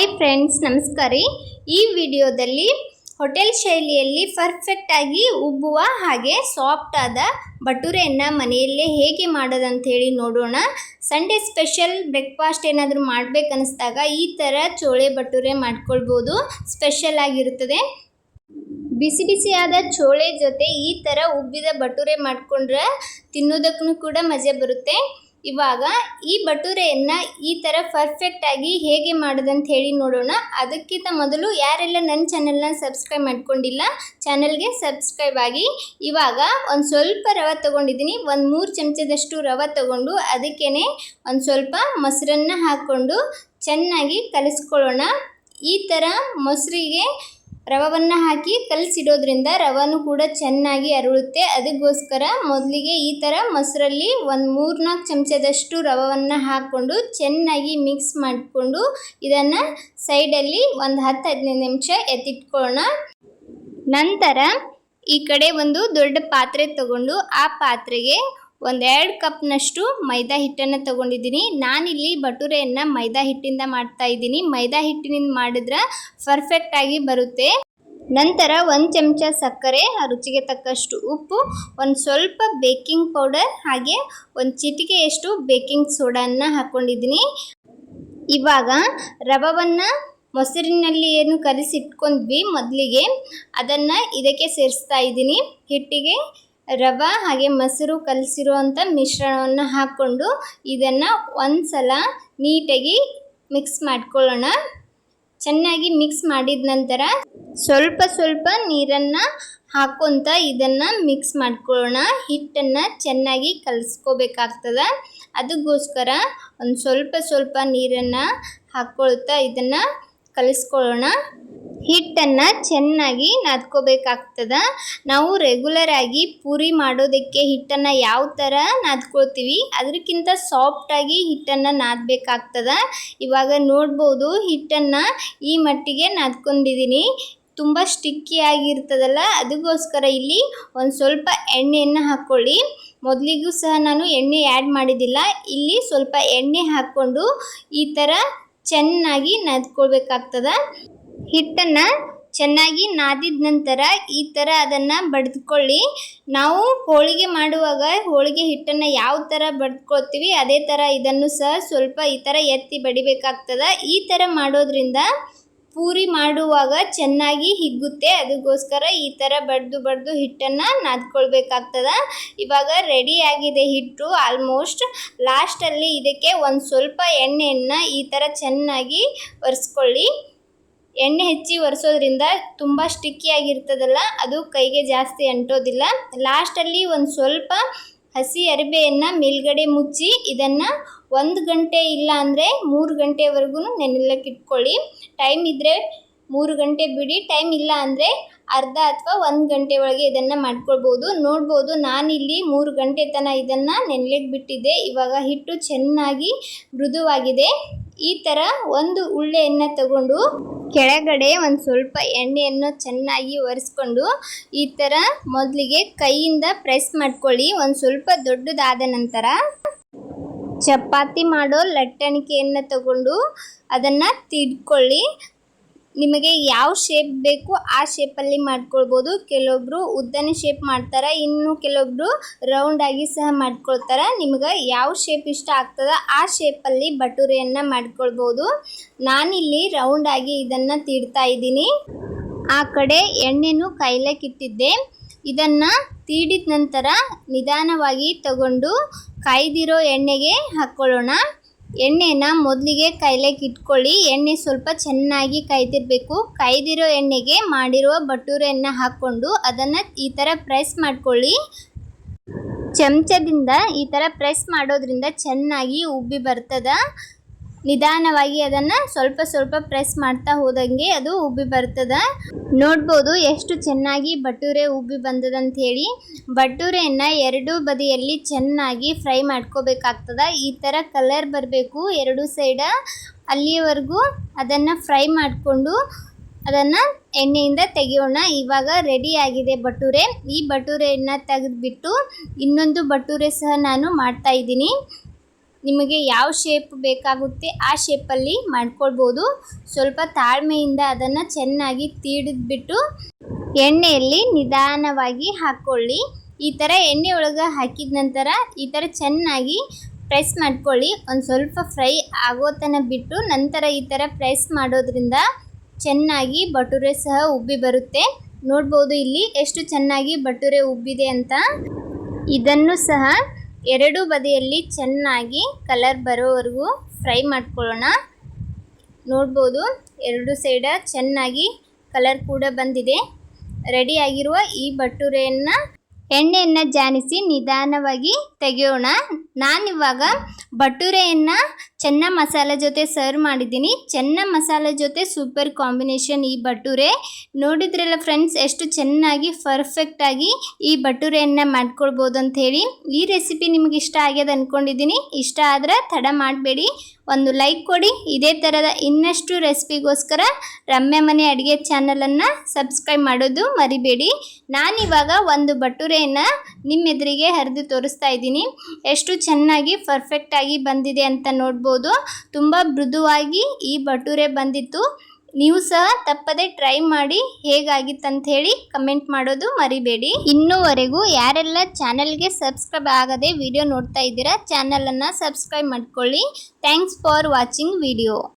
Hi friends, ನಮಸ್ಕಾರ ರೀ. ಈ ವಿಡಿಯೋದಲ್ಲಿ ಹೋಟೆಲ್ ಶೈಲಿಯಲ್ಲಿ ಪರ್ಫೆಕ್ಟ್ ಆಗಿ ಉಬ್ಬುವ ಹಾಗೆ ಸಾಫ್ಟ್ ಆದ ಭಟೂರೆಯನ್ನು ಮನೆಯಲ್ಲೇ ಹೇಗೆ ಮಾಡೋದಂತ ಹೇಳಿ ನೋಡೋಣ. ಸಂಡೇ ಸ್ಪೆಷಲ್ ಬ್ರೇಕ್ಫಾಸ್ಟ್ ಏನಾದರೂ ಮಾಡಬೇಕನ್ನಿಸ್ದಾಗ ಈ ಥರ ಚೋಳೆ ಭಟೂರೆ ಮಾಡ್ಕೊಳ್ಬೋದು. ಸ್ಪೆಷಲ್ ಆಗಿರುತ್ತದೆ. ಬಿಸಿ ಬಿಸಿಯಾದ ಚೋಳೆ ಜೊತೆ ಈ ಥರ ಉಬ್ಬಿದ ಭಟೂರೆ ಮಾಡಿಕೊಂಡ್ರೆ ತಿನ್ನೋದಕ್ಕೂ ಕೂಡ ಮಜಾ ಬರುತ್ತೆ. ಇವಾಗ ಈ ಭಟೂರೆಯನ್ನು ಈ ಥರ ಪರ್ಫೆಕ್ಟ್ ಆಗಿ ಹೇಗೆ ಮಾಡೋದಂತ ಹೇಳಿ ನೋಡೋಣ. ಅದಕ್ಕಿಂತ ಮೊದಲು ಯಾರೆಲ್ಲ ನನ್ನ ಚಾನಲ್ನ ಸಬ್ಸ್ಕ್ರೈಬ್ ಮಾಡ್ಕೊಂಡಿಲ್ಲ, ಚಾನಲ್ಗೆ ಸಬ್ಸ್ಕ್ರೈಬ್ ಆಗಿ. ಇವಾಗ ಒಂದು ಸ್ವಲ್ಪ ರವೆ ತೊಗೊಂಡಿದ್ದೀನಿ. ಒಂದು 3 ಚಮಚದಷ್ಟು ರವೆ ತೊಗೊಂಡು ಅದಕ್ಕೇ ಒಂದು ಸ್ವಲ್ಪ ಮೊಸರನ್ನು ಹಾಕ್ಕೊಂಡು ಚೆನ್ನಾಗಿ ಕಲಿಸ್ಕೊಳ್ಳೋಣ. ಈ ಥರ ಮೊಸರಿಗೆ ರವೆಯನ್ನು ಹಾಕಿ ಕಲಸಿಡೋದ್ರಿಂದ ರವೆನೂ ಕೂಡ ಚೆನ್ನಾಗಿ ಅರಳುತ್ತೆ. ಅದಕ್ಕೋಸ್ಕರ ಮೊದಲಿಗೆ ಈ ಥರ ಮೊಸರಲ್ಲಿ ಒಂದು 3-4 ಚಮಚದಷ್ಟು ರವೆಯನ್ನು ಹಾಕ್ಕೊಂಡು ಚೆನ್ನಾಗಿ ಮಿಕ್ಸ್ ಮಾಡಿಕೊಂಡು ಇದನ್ನು ಸೈಡಲ್ಲಿ ಒಂದು 10-15 ನಿಮಿಷ ಎತ್ತಿಟ್ಕೊಳ್ಳೋಣ. ನಂತರ ಈ ಕಡೆ ಒಂದು ದೊಡ್ಡ ಪಾತ್ರೆ ತಗೊಂಡು ಆ ಪಾತ್ರೆಗೆ 1-2 ಕಪ್ನಷ್ಟು ಮೈದಾ ಹಿಟ್ಟನ್ನು ತೊಗೊಂಡಿದ್ದೀನಿ. ನಾನಿಲ್ಲಿ ಭಟೂರೆಯನ್ನು ಮೈದಾ ಹಿಟ್ಟಿಂದ ಮಾಡ್ತಾ ಇದ್ದೀನಿ. ಮೈದಾ ಹಿಟ್ಟಿನಿಂದ ಮಾಡಿದ್ರೆ ಪರ್ಫೆಕ್ಟಾಗಿ ಬರುತ್ತೆ. ನಂತರ 1 ಚಮಚ ಸಕ್ಕರೆ, ರುಚಿಗೆ ತಕ್ಕಷ್ಟು ಉಪ್ಪು, ಒಂದು ಸ್ವಲ್ಪ ಬೇಕಿಂಗ್ ಪೌಡರ್ ಹಾಗೆ ಒಂದು ಚಿಟಿಕೆಯಷ್ಟು ಬೇಕಿಂಗ್ ಸೋಡಾನ ಹಾಕ್ಕೊಂಡಿದ್ದೀನಿ. ಇವಾಗ ರವೆಯನ್ನು ಮೊಸರಿನಲ್ಲಿ ಏನು ಕಲಿಸಿಟ್ಕೊಂಡ್ವಿ ಮೊದಲಿಗೆ ಅದನ್ನು ಇದಕ್ಕೆ ಸೇರಿಸ್ತಾ ಇದ್ದೀನಿ. ಹಿಟ್ಟಿಗೆ ರವೆ ಹಾಗೆ ಮೊಸರು ಕಲಸಿರುವಂಥ ಮಿಶ್ರಣವನ್ನು ಹಾಕ್ಕೊಂಡು ಇದನ್ನು ಒಂದು ಸಲ ನೀಟಾಗಿ ಮಿಕ್ಸ್ ಮಾಡ್ಕೊಳ್ಳೋಣ. ಚೆನ್ನಾಗಿ ಮಿಕ್ಸ್ ಮಾಡಿದ ನಂತರ ಸ್ವಲ್ಪ ನೀರನ್ನು ಹಾಕ್ಕೊತ ಇದನ್ನು ಮಿಕ್ಸ್ ಮಾಡ್ಕೊಳ್ಳೋಣ. ಹಿಟ್ಟನ್ನು ಚೆನ್ನಾಗಿ ಕಲಿಸ್ಕೋಬೇಕಾಗ್ತದೆ. ಅದಕ್ಕೋಸ್ಕರ ಒಂದು ಸ್ವಲ್ಪ ನೀರನ್ನು ಹಾಕ್ಕೊಳ್ತಾ ಇದನ್ನು ಕಲಿಸ್ಕೊಳ್ಳೋಣ. ಹಿಟ್ಟನ್ನು ಚೆನ್ನಾಗಿ ನಾದ್ಕೋಬೇಕಾಗ್ತದೆ. ನಾವು ರೆಗ್ಯುಲರ್ ಆಗಿ ಪೂರಿ ಮಾಡೋದಕ್ಕೆ ಹಿಟ್ಟನ್ನು ಯಾವ ಥರ ನಾದ್ಕೊಳ್ತೀವಿ ಅದಕ್ಕಿಂತ ಸಾಫ್ಟಾಗಿ ಹಿಟ್ಟನ್ನು ನಾದಬೇಕಾಗ್ತದೆ. ಇವಾಗ ನೋಡ್ಬೋದು ಹಿಟ್ಟನ್ನು ಈ ಮಟ್ಟಿಗೆ ನಾದ್ಕೊಂಡಿದ್ದೀನಿ. ತುಂಬ ಸ್ಟಿಕ್ಕಿ ಆಗಿರ್ತದಲ್ಲ, ಅದಕ್ಕೋಸ್ಕರ ಇಲ್ಲಿ ಒಂದು ಸ್ವಲ್ಪ ಎಣ್ಣೆಯನ್ನು ಹಾಕ್ಕೊಳ್ಳಿ. ಮೊದಲಿಗೂ ಸಹ ನಾನು ಎಣ್ಣೆ ಆ್ಯಡ್ ಮಾಡಿದ್ದಿಲ್ಲ. ಇಲ್ಲಿ ಸ್ವಲ್ಪ ಎಣ್ಣೆ ಹಾಕ್ಕೊಂಡು ಈ ಥರ ಚೆನ್ನಾಗಿ ನಾದ್ಕೊಳ್ಬೇಕಾಗ್ತದೆ. ಹಿಟ್ಟನ್ನು ಚೆನ್ನಾಗಿ ನಾದಿದ ನಂತರ ಈ ಥರ ಅದನ್ನು ಬಡಿದುಕೊಳ್ಳಿ. ನಾವು ಹೋಳಿಗೆ ಮಾಡುವಾಗ ಹೋಳಿಗೆ ಹಿಟ್ಟನ್ನು ಯಾವ ಥರ ಬಡಿದ್ಕೊಳ್ತೀವಿ ಅದೇ ಥರ ಇದನ್ನು ಸಹ ಸ್ವಲ್ಪ ಈ ಥರ ಎತ್ತಿ ಬಡಿಬೇಕಾಗ್ತದೆ. ಈ ಥರ ಮಾಡೋದ್ರಿಂದ ಪೂರಿ ಮಾಡುವಾಗ ಚೆನ್ನಾಗಿ ಹಿಗ್ಗುತ್ತೆ. ಅದಕ್ಕೋಸ್ಕರ ಈ ಥರ ಬಡಿದು ಹಿಟ್ಟನ್ನು ನಾದ್ಕೊಳ್ಬೇಕಾಗ್ತದೆ. ಇವಾಗ ರೆಡಿ ಆಗಿದೆ ಹಿಟ್ಟು ಆಲ್ಮೋಸ್ಟ್. ಲಾಸ್ಟಲ್ಲಿ ಇದಕ್ಕೆ ಒಂದು ಸ್ವಲ್ಪ ಎಣ್ಣೆಯನ್ನು ಈ ಥರ ಚೆನ್ನಾಗಿ ಒರೆಸ್ಕೊಳ್ಳಿ. ಎಣ್ಣೆ ಹೆಚ್ಚಿ ಒರೆಸೋದ್ರಿಂದ ತುಂಬ ಸ್ಟಿಕ್ಕಿಯಾಗಿರ್ತದಲ್ಲ, ಅದು ಕೈಗೆ ಜಾಸ್ತಿ ಅಂಟೋದಿಲ್ಲ. ಲಾಸ್ಟಲ್ಲಿ ಒಂದು ಸ್ವಲ್ಪ ಹಸಿ ಅರಿಬೆಯನ್ನು ಮೇಲ್ಗಡೆ ಮುಚ್ಚಿ ಇದನ್ನು 1 ಗಂಟೆ ಇಲ್ಲ ಅಂದರೆ 3 ಗಂಟೆವರೆಗೂ ನೆನೆಯಲಿಕ್ಕೆ ಇಟ್ಕೊಳ್ಳಿ. ಟೈಮ್ ಇದ್ದರೆ 3 ಗಂಟೆ ಬಿಡಿ, ಟೈಮ್ ಇಲ್ಲ ಅಂದರೆ ಅರ್ಧ ಅಥವಾ 1 ಗಂಟೆ ಒಳಗೆ ಇದನ್ನು ಮಾಡ್ಕೊಳ್ಬೋದು. ನೋಡ್ಬೋದು ನಾನಿಲ್ಲಿ 3 ಗಂಟೆ ತನಕ ಇದನ್ನು ನೆನೆಯಲಿಕ್ಕೆ ಬಿಟ್ಟಿದ್ದೆ. ಇವಾಗ ಹಿಟ್ಟು ಚೆನ್ನಾಗಿ ಮೃದುವಾಗಿದೆ. ಈ ಥರ ಒಂದು ಉಳ್ಳೆಯನ್ನು ತಗೊಂಡು ಕೆಳಗಡೆ ಒಂದು ಸ್ವಲ್ಪ ಎಣ್ಣೆಯನ್ನು ಚೆನ್ನಾಗಿ ಒರೆಸ್ಕೊಂಡು ಈ ಥರ ಮೊದಲಿಗೆ ಕೈಯಿಂದ ಪ್ರೆಸ್ ಮಾಡ್ಕೊಳ್ಳಿ. ಒಂದು ಸ್ವಲ್ಪ ದೊಡ್ಡದಾದ ನಂತರ ಚಪಾತಿ ಮಾಡೋ ಲಟ್ಟಣಿಕೆಯನ್ನು ತಗೊಂಡು ಅದನ್ನು ತಿಡ್ಕೊಳ್ಳಿ. ನಿಮಗೆ ಯಾವ ಶೇಪ್ ಬೇಕು ಆ ಶೇಪಲ್ಲಿ ಮಾಡ್ಕೊಳ್ಬೋದು. ಕೆಲವೊಬ್ಬರು ಉದ್ದನೆ ಶೇಪ್ ಮಾಡ್ತಾರೆ, ಇನ್ನು ಕೆಲವೊಬ್ಬರು ರೌಂಡಾಗಿ ಸಹ ಮಾಡ್ಕೊಳ್ತಾರೆ. ನಿಮಗೆ ಯಾವ ಶೇಪ್ ಇಷ್ಟ ಆಗ್ತದೆ ಆ ಶೇಪಲ್ಲಿ ಭಟೂರೆಯನ್ನು ಮಾಡ್ಕೊಳ್ಬೋದು. ನಾನಿಲ್ಲಿ ರೌಂಡಾಗಿ ಇದನ್ನು ತೀಡ್ತಾ ಇದ್ದೀನಿ. ಆ ಕಡೆ ಎಣ್ಣೆನೂ ಕಾಯ್ಲಿಕ್ಕೆ ಇಟ್ಟಿದ್ದೆ. ಇದನ್ನು ತೀಡಿದ ನಂತರ ನಿಧಾನವಾಗಿ ತಗೊಂಡು ಕಾಯ್ದಿರೋ ಎಣ್ಣೆಗೆ ಹಾಕ್ಕೊಳ್ಳೋಣ. ಎಣ್ಣೆನ ಮೊದಲಿಗೆ ಕಾಯ್ಲಿಕ್ಕೆ ಇಟ್ಕೊಳ್ಳಿ. ಎಣ್ಣೆ ಸ್ವಲ್ಪ ಚೆನ್ನಾಗಿ ಕಾಯ್ದಿರಬೇಕು. ಕಾಯ್ದಿರೋ ಎಣ್ಣೆಗೆ ಮಾಡಿರುವ ಭಟೂರೆಯನ್ನು ಹಾಕ್ಕೊಂಡು ಅದನ್ನು ಈ ಥರ ಪ್ರೆಸ್ ಮಾಡ್ಕೊಳ್ಳಿ. ಚಮಚದಿಂದ ಈ ಥರ ಪ್ರೆಸ್ ಮಾಡೋದ್ರಿಂದ ಚೆನ್ನಾಗಿ ಉಬ್ಬಿ ಬರ್ತದೆ. ನಿಧಾನವಾಗಿ ಅದನ್ನು ಸ್ವಲ್ಪ ಪ್ರೆಸ್ ಮಾಡ್ತಾ ಹೋದಂಗೆ ಅದು ಉಬ್ಬಿ ಬರ್ತದೆ. ನೋಡ್ಬೋದು ಎಷ್ಟು ಚೆನ್ನಾಗಿ ಭಟೂರೆ ಉಬ್ಬಿ ಬಂದದಂತ ಹೇಳಿ. ಭಟೂರೆಯನ್ನು 2 ಬದಿಯಲ್ಲಿ ಚೆನ್ನಾಗಿ ಫ್ರೈ ಮಾಡ್ಕೋಬೇಕಾಗ್ತದೆ. ಈ ಥರ ಕಲರ್ ಬರಬೇಕು 2 ಸೈಡ. ಅಲ್ಲಿಯವರೆಗೂ ಅದನ್ನು ಫ್ರೈ ಮಾಡಿಕೊಂಡು ಅದನ್ನು ಎಣ್ಣೆಯಿಂದ ತೆಗೆಯೋಣ. ಇವಾಗ ರೆಡಿ ಆಗಿದೆ ಭಟೂರೆ. ಈ ಭಟೂರೆಯನ್ನು ತೆಗೆದುಬಿಟ್ಟು ಇನ್ನೊಂದು ಭಟೂರೆ ಸಹ ನಾನು ಮಾಡ್ತಾಯಿದ್ದೀನಿ. ನಿಮಗೆ ಯಾವ ಶೇಪ್ ಬೇಕಾಗುತ್ತೆ ಆ ಶೇಪಲ್ಲಿ ಮಾಡ್ಕೊಳ್ಬೋದು. ಸ್ವಲ್ಪ ತಾಳ್ಮೆಯಿಂದ ಅದನ್ನು ಚೆನ್ನಾಗಿ ತೀಡಿದ್ಬಿಟ್ಟು ಎಣ್ಣೆಯಲ್ಲಿ ನಿಧಾನವಾಗಿ ಹಾಕ್ಕೊಳ್ಳಿ. ಈ ಥರ ಎಣ್ಣೆ ಒಳಗೆ ಹಾಕಿದ ನಂತರ ಈ ಥರ ಚೆನ್ನಾಗಿ ಪ್ರೆಸ್ ಮಾಡ್ಕೊಳ್ಳಿ. ಒಂದು ಸ್ವಲ್ಪ ಫ್ರೈ ಆಗೋ ತನಕ ಬಿಟ್ಟು ನಂತರ ಈ ಥರ ಪ್ರೆಸ್ ಮಾಡೋದ್ರಿಂದ ಚೆನ್ನಾಗಿ ಭಟೂರೆ ಸಹ ಉಬ್ಬಿ ಬರುತ್ತೆ. ನೋಡ್ಬೋದು ಇಲ್ಲಿ ಎಷ್ಟು ಚೆನ್ನಾಗಿ ಭಟೂರೆ ಉಬ್ಬಿದೆ ಅಂತ. ಇದನ್ನು ಸಹ ಎರಡು ಬದಿಯಲ್ಲಿ ಚೆನ್ನಾಗಿ ಕಲರ್ ಬರೋವರೆಗೂ ಫ್ರೈ ಮಾಡ್ಕೊಳ್ಳೋಣ. ನೋಡ್ಬೋದು ಎರಡು ಸೈಡ ಚೆನ್ನಾಗಿ ಕಲರ್ ಕೂಡ ಬಂದಿದೆ. ರೆಡಿಯಾಗಿರುವ ಈ ಭಟೂರೆಯನ್ನು ಎಣ್ಣೆಯನ್ನು ಜಾನಿಸಿ ನಿಧಾನವಾಗಿ ತೆಗೆಯೋಣ. ನಾನಿವಾಗ ಭಟೂರೆಯನ್ನು ಚೆನ್ನ ಮಸಾಲೆ ಜೊತೆ ಸರ್ವ್ ಮಾಡಿದ್ದೀನಿ. ಚೆನ್ನ ಮಸಾಲೆ ಜೊತೆ ಸೂಪರ್ ಕಾಂಬಿನೇಷನ್ ಈ ಭಟೂರೆ. ನೋಡಿದ್ರಲ್ಲ ಫ್ರೆಂಡ್ಸ್, ಎಷ್ಟು ಚೆನ್ನಾಗಿ ಪರ್ಫೆಕ್ಟಾಗಿ ಈ ಭಟೂರೆಯನ್ನು ಮಾಡ್ಕೊಳ್ಬೋದು ಅಂಥೇಳಿ. ಈ ರೆಸಿಪಿ ನಿಮಗೆ ಇಷ್ಟ ಆಗ್ಯದ ಅಂದ್ಕೊಂಡಿದ್ದೀನಿ. ಇಷ್ಟ ಆದರೆ ತಡ ಮಾಡಬೇಡಿ, ಒಂದು ಲೈಕ್ ಕೊಡಿ. ಇದೇ ಥರದ ಇನ್ನಷ್ಟು ರೆಸಿಪಿಗೋಸ್ಕರ ರಮ್ಯ ಮನೆ ಅಡುಗೆ ಚಾನಲನ್ನು ಸಬ್ಸ್ಕ್ರೈಬ್ ಮಾಡೋದು ಮರಿಬೇಡಿ. ನಾನಿವಾಗ ಒಂದು ಭಟೂರೆಯನ್ನು ನಿಮ್ಮ ಎದುರಿಗೆ ಹರಿದು ತೋರಿಸ್ತಾ ಇದ್ದೀನಿ. ಎಷ್ಟು ಚೆನ್ನಾಗಿ ಪರ್ಫೆಕ್ಟಾಗಿ ಬಂದಿದೆ ಅಂತ ನೋಡ್ಬೋದು. ತುಂಬ ಮೃದುವಾಗಿ ಈ ಭಟೂರೆ ಬಂದಿತ್ತು. ನೀವು ಸಹ ತಪ್ಪದೆ ಟ್ರೈ ಮಾಡಿ ಹೇಗಾಗಿತ್ತಂತ ಹೇಳಿ ಕಮೆಂಟ್ ಮಾಡೋದು ಮರಿಬೇಡಿ. ಇನ್ನೂವರೆಗೂ ಯಾರೆಲ್ಲ ಚಾನಲ್ಗೆ ಸಬ್ಸ್ಕ್ರೈಬ್ ಆಗದೆ ವಿಡಿಯೋ ನೋಡ್ತಾ ಇದ್ದೀರಾ, ಚಾನಲನ್ನು ಸಬ್ಸ್ಕ್ರೈಬ್ ಮಾಡ್ಕೊಳ್ಳಿ. Thanks for watching video.